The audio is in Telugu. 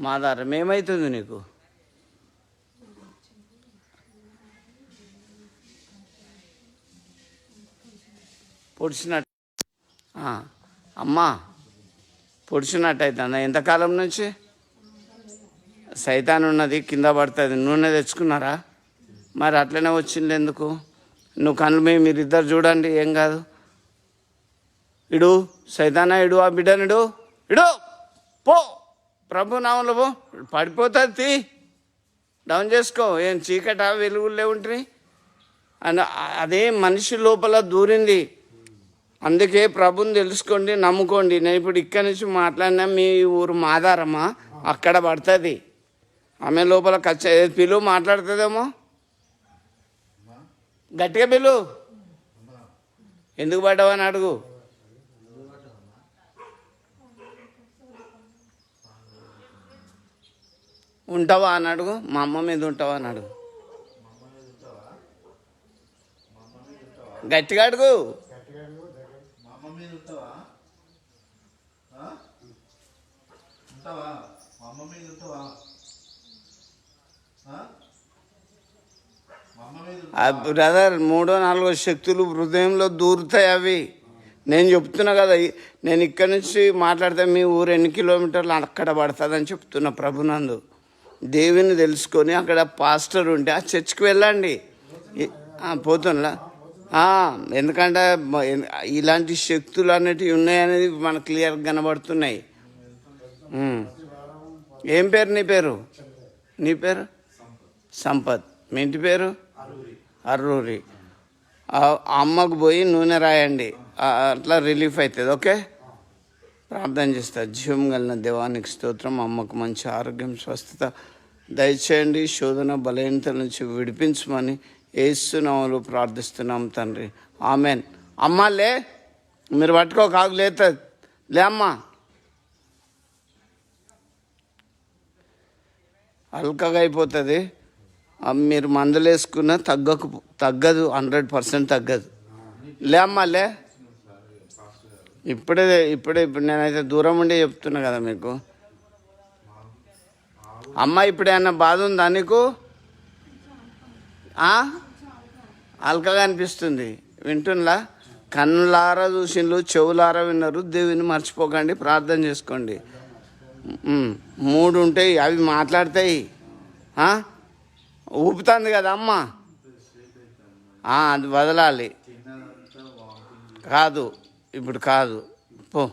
మాదారం ఏమవుతుంది నీకు? పొడిచినట్టు అమ్మా పొడిచినట్టు అవుతుందా? ఎంతకాలం నుంచి? సైతాన్ ఉన్నది, కింద పడుతుంది. నూనె తెచ్చుకున్నారా? మరి అట్లనే వచ్చింది ఎందుకు? నువ్వు కళ్ళు మీరిద్దరు చూడండి, ఏం కాదు. ఇడు సైతానా, ఇడు ఆ బిడ్డనిడు, ఇడు పో, ప్రభు నామంలో పో. పడిపోతుంది, డౌన్ చేసుకో. ఏం చీకట వెలుగులే ఉంటుంది అని అదే మనిషి లోపల దూరింది. అందుకే ప్రభుని తెలుసుకోండి, నమ్ముకోండి. నేను ఇప్పుడు ఇక్కడి నుంచి మాట్లాడినా మీ ఊరు మాదారమా, అక్కడ పడుతుంది. ఆమె లోపల పిలువు, మాట్లాడుతుందేమో. గట్టిగా పిలువు. ఎందుకు పడ్డావని అడుగు. ఉంటావా అని అడుగు. మా అమ్మ మీద ఉంటావా అని అడుగు. గట్టిగా అడుగు. బ్రదర్, 3-4 శక్తులు హృదయంలో దూరుతాయి. అవి నేను చెప్తున్నా కదా. నేను ఇక్కడి నుంచి మాట్లాడితే మీ ఊరు ఎన్ని కిలోమీటర్లు అక్కడ పడుతుందని చెప్తున్నా. ప్రభునందు దేవుని తెలుసుకొని అక్కడ పాస్టర్ ఉంటే ఆ చర్చ్కి వెళ్ళండి. పోతున్నా. ఎందుకంటే ఇలాంటి శక్తులు అనేటివి ఉన్నాయనేది మనకు క్లియర్గా కనబడుతున్నాయి. ఏం పేరు నీ పేరు? నీ పేరు సంపత్. మీ ఇంటి పేరు అర్రూరి. అమ్మకు పోయి నూనె రాయండి, అట్లా రిలీఫ్ అవుతుంది. ఓకే, ప్రార్థన చేస్తా. జీవం కలిగిన దేవానికి స్తోత్రం. అమ్మకు మంచి ఆరోగ్యం, స్వస్థత దయచేయండి. శోధన బలహీనతల నుంచి విడిపించమని యేసు నామములో ప్రార్థిస్తున్నాం తండ్రి, ఆమెన్. అమ్మ లే, మీరు పట్టుకో, కాకు లేతుంది. లే అమ్మా, హల్కగా అయిపోతుంది. మీరు మందులు వేసుకున్నా తగ్గదు, 100% తగ్గదు. లే అమ్మా లే. ఇప్పుడు నేనైతే దూరం ఉండే చెప్తున్నా కదా మీకు. అమ్మ, ఇప్పుడు ఏమన్నా బాధ ఉందా నీకు? అల్కగా అనిపిస్తుంది. వింటున్నా? కన్నులారా చూసిండ్రు, చెవులారా విన్నారు. దేవుని మర్చిపోకండి, ప్రార్థన చేసుకోండి. 3 ఉంటాయి, అవి మాట్లాడతాయి. ఊపుతుంది కదా అమ్మ, అది వదలాలి. కాదు, ఇప్పుడు కాదు, పో.